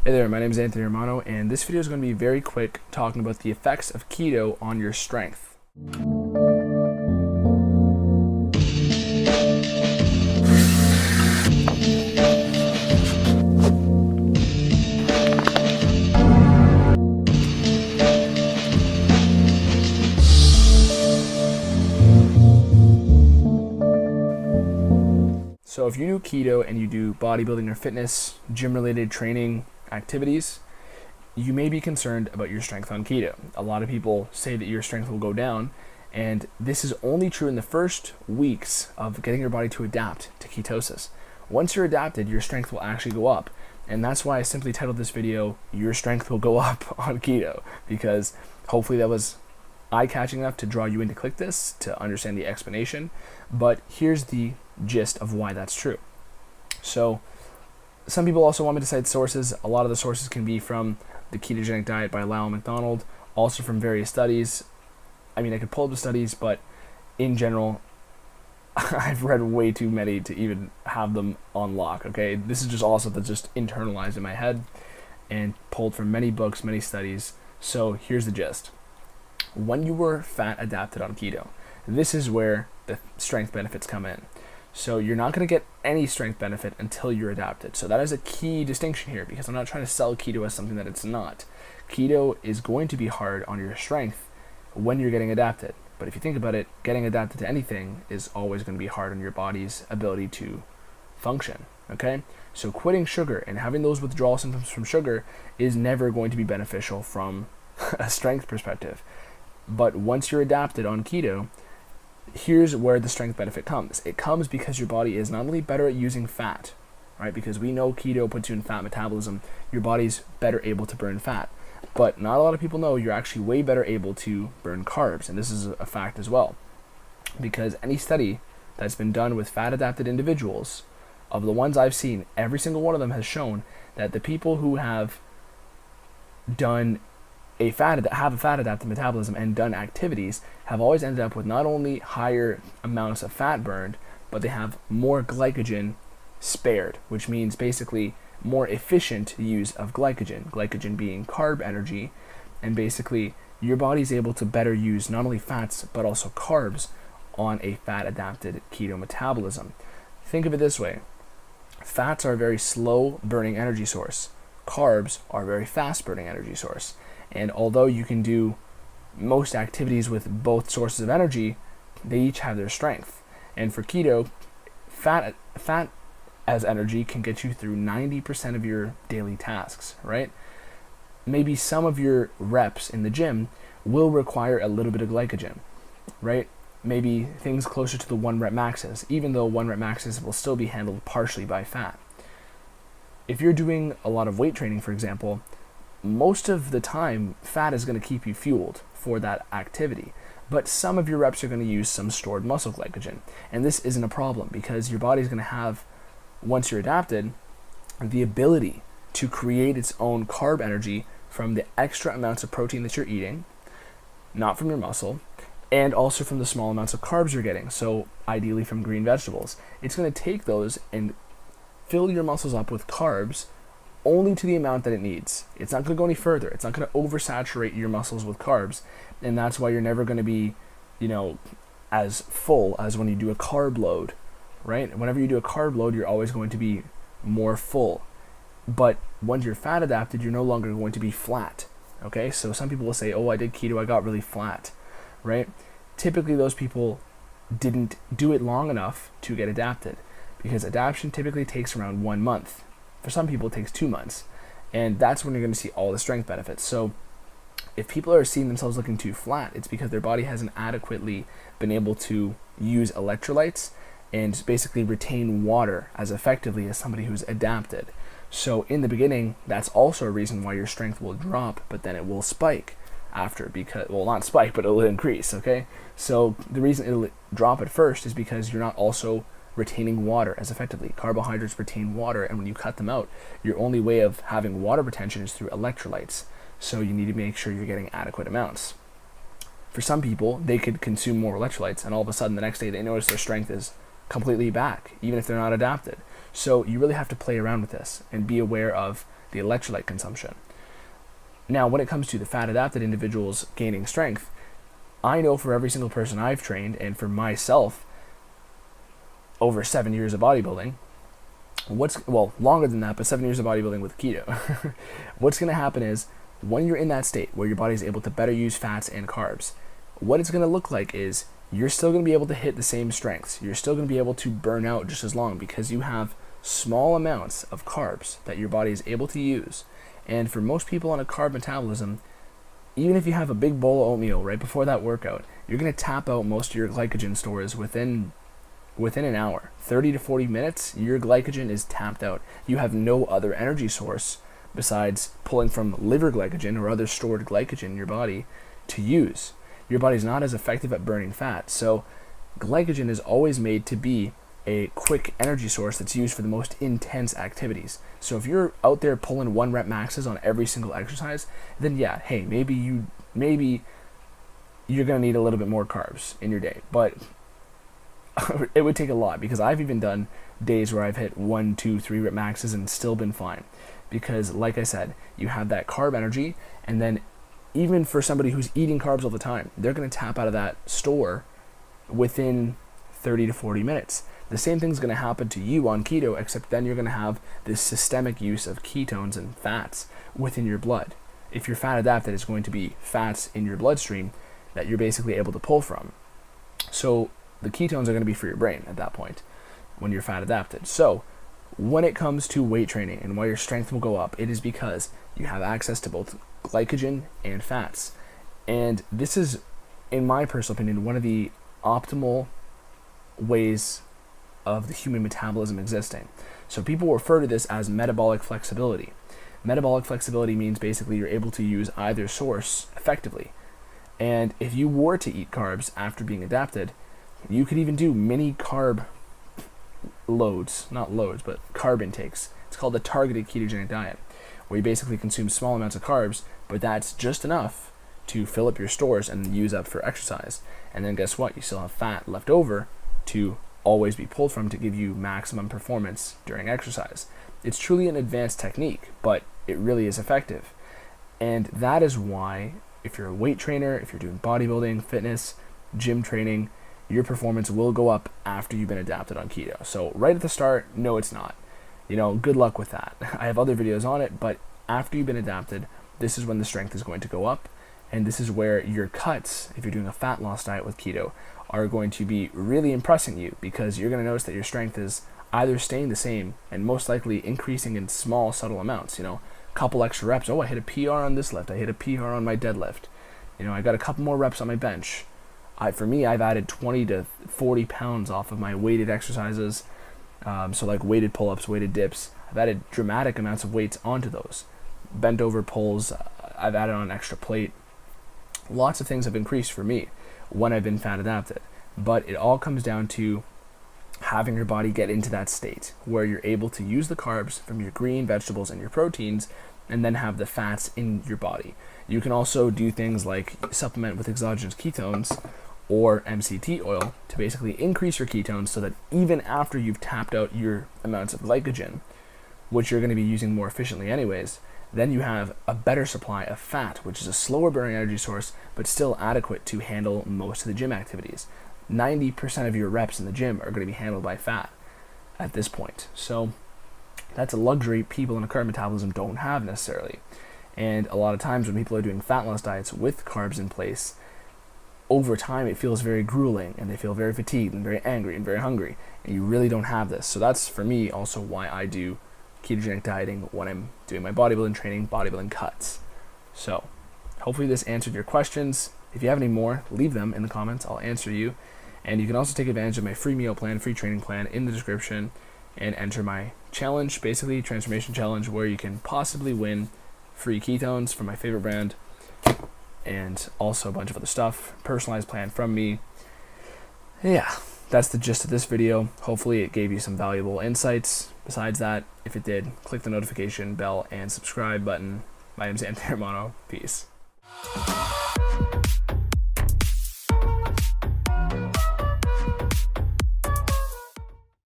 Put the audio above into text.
Hey there, my name is Anthony Romano, and this video is going to be very quick, talking about the effects of keto on your strength. So if you do keto and you do bodybuilding or fitness, gym-related training activities, you may be concerned about your strength on keto. A lot of people say that your strength will go down, and this is only true in the first weeks of getting your body to adapt to ketosis. Once you're adapted, your strength will actually go up, and that's why I simply titled this video, Your Strength Will Go Up on Keto, because hopefully that was eye-catching enough to draw you in to click this to understand the explanation. But here's the gist of why that's true. So some people also want me to cite sources. A lot of the sources can be from The Ketogenic Diet by Lyle McDonald, also from various studies. I mean, I could pull up the studies, but in general, I've read way too many to even have them on lock, okay? This is just all stuff that's just internalized in my head and pulled from many books, many studies. So here's the gist. When you were fat adapted on keto, this is where the strength benefits come in. So you're not going to get any strength benefit until you're adapted. So that is a key distinction here, because I'm not trying to sell keto as something that it's not. Keto is going to be hard on your strength when you're getting adapted. But if you think about it, getting adapted to anything is always going to be hard on your body's ability to function, okay? So quitting sugar and having those withdrawal symptoms from sugar is never going to be beneficial from a strength perspective. But once you're adapted on keto, here's where the strength benefit comes. It comes because your body is not only better at using fat, right? Because we know keto puts you in fat metabolism. Your body's better able to burn fat. But not a lot of people know you're actually way better able to burn carbs. And this is a fact as well. Because any study that's been done with fat-adapted individuals, of the ones I've seen, every single one of them has shown that the people who have done have a fat-adapted metabolism and done activities have always ended up with not only higher amounts of fat burned, but they have more glycogen spared, which means basically more efficient use of glycogen being carb energy, and basically your body's able to better use not only fats but also carbs on a fat-adapted keto metabolism. Think of it this way. Fats are a very slow burning energy source. Carbs are a very fast burning energy source. And although you can do most activities with both sources of energy, they each have their strength. And for keto, fat as energy can get you through 90% of your daily tasks, right? Maybe some of your reps in the gym will require a little bit of glycogen, right? Maybe things closer to the 1 rep maxes, even though 1 rep maxes will still be handled partially by fat. If you're doing a lot of weight training, for example, most of the time, fat is going to keep you fueled for that activity. But some of your reps are going to use some stored muscle glycogen. And this isn't a problem because your body's going to have, once you're adapted, the ability to create its own carb energy from the extra amounts of protein that you're eating, not from your muscle, and also from the small amounts of carbs you're getting. So ideally from green vegetables. It's going to take those and fill your muscles up with carbs only to the amount that it needs. It's not going to go any further. It's not going to oversaturate your muscles with carbs, and that's why you're never going to be, as full as when you do a carb load, right? Whenever you do a carb load, you're always going to be more full. But once you're fat adapted, you're no longer going to be flat, okay? So some people will say, oh, I did keto, I got really flat, right? Typically, those people didn't do it long enough to get adapted, because adaptation typically takes around 1 month. For some people, it takes 2 months, and that's when you're going to see all the strength benefits. So if people are seeing themselves looking too flat, it's because their body hasn't adequately been able to use electrolytes and basically retain water as effectively as somebody who's adapted. So in the beginning, that's also a reason why your strength will drop, but then it will spike after, because, well, not spike, but it'll increase, okay? So the reason it'll drop at first is because you're not also retaining water as effectively. Carbohydrates retain water, and when you cut them out, your only way of having water retention is through electrolytes. So you need to make sure you're getting adequate amounts. For some people, they could consume more electrolytes, and all of a sudden the next day they notice their strength is completely back, even if they're not adapted. So you really have to play around with this and be aware of the electrolyte consumption. Now, when it comes to the fat-adapted individuals gaining strength, I know for every single person I've trained, and for myself, over 7 years of bodybuilding, longer than that, but 7 years of bodybuilding with keto, what's going to happen is, when you're in that state where your body is able to better use fats and carbs, what it's going to look like is you're still going to be able to hit the same strengths. You're still going to be able to burn out just as long because you have small amounts of carbs that your body is able to use. And for most people on a carb metabolism, even if you have a big bowl of oatmeal right before that workout, you're going to tap out most of your glycogen stores within an hour. 30 to 40 minutes, your glycogen is tapped out. You have no other energy source besides pulling from liver glycogen or other stored glycogen in your body to use. Your body's not as effective at burning fat. So glycogen is always made to be a quick energy source that's used for the most intense activities. So if you're out there pulling 1 rep maxes on every single exercise, then yeah, hey, maybe you're going to need a little bit more carbs in your day. But it would take a lot, because I've even done days where I've hit 1, 2, 3 rep maxes and still been fine. Because like I said, you have that carb energy, and then even for somebody who's eating carbs all the time, they're going to tap out of that store within 30 to 40 minutes. The same thing's going to happen to you on keto, except then you're going to have this systemic use of ketones and fats within your blood. If you're fat adapted, it's going to be fats in your bloodstream that you're basically able to pull from. So the ketones are going to be for your brain at that point when you're fat adapted. So when it comes to weight training and why your strength will go up, it is because you have access to both glycogen and fats. And this is, in my personal opinion, one of the optimal ways of the human metabolism existing. So people refer to this as metabolic flexibility. Metabolic flexibility means basically you're able to use either source effectively. And if you were to eat carbs after being adapted, you could even do mini carb loads, not loads, but carb intakes. It's called a targeted ketogenic diet, where you basically consume small amounts of carbs, but that's just enough to fill up your stores and use up for exercise. And then guess what? You still have fat left over to always be pulled from to give you maximum performance during exercise. It's truly an advanced technique, but it really is effective. And that is why, if you're a weight trainer, if you're doing bodybuilding, fitness, gym training, your performance will go up after you've been adapted on keto. So right at the start, no, it's not. Good luck with that. I have other videos on it, but after you've been adapted, this is when the strength is going to go up. And this is where your cuts, if you're doing a fat loss diet with keto, are going to be really impressing you, because you're going to notice that your strength is either staying the same and most likely increasing in small, subtle amounts. Couple extra reps. Oh, I hit a PR on this lift. I hit a PR on my deadlift. I got a couple more reps on my bench. For me, I've added 20 to 40 pounds off of my weighted exercises. So like weighted pull-ups, weighted dips. I've added dramatic amounts of weights onto those. Bent over pulls. I've added on an extra plate. Lots of things have increased for me when I've been fat adapted. But it all comes down to having your body get into that state where you're able to use the carbs from your green vegetables and your proteins, and then have the fats in your body. You can also do things like supplement with exogenous ketones or MCT oil to basically increase your ketones, so that even after you've tapped out your amounts of glycogen, which you're going to be using more efficiently anyways, then you have a better supply of fat, which is a slower burning energy source, but still adequate to handle most of the gym activities. 90% of your reps in the gym are going to be handled by fat at this point. So that's a luxury people in a carb metabolism don't have necessarily. And a lot of times when people are doing fat loss diets with carbs in place, over time it feels very grueling, and they feel very fatigued and very angry and very hungry, and you really don't have this. So that's, for me, also why I do ketogenic dieting when I'm doing my bodybuilding training, bodybuilding cuts. So hopefully this answered your questions. If you have any more, leave them in the comments. I'll answer you. And you can also take advantage of my free meal plan, free training plan in the description, and enter my challenge, basically transformation challenge, where you can possibly win free ketones from my favorite brand, and also a bunch of other stuff, personalized plan from me. Yeah, that's the gist of this video. Hopefully it gave you some valuable insights. Besides that, if it did, click the notification bell and subscribe button. My name's Anthony Romano. Peace.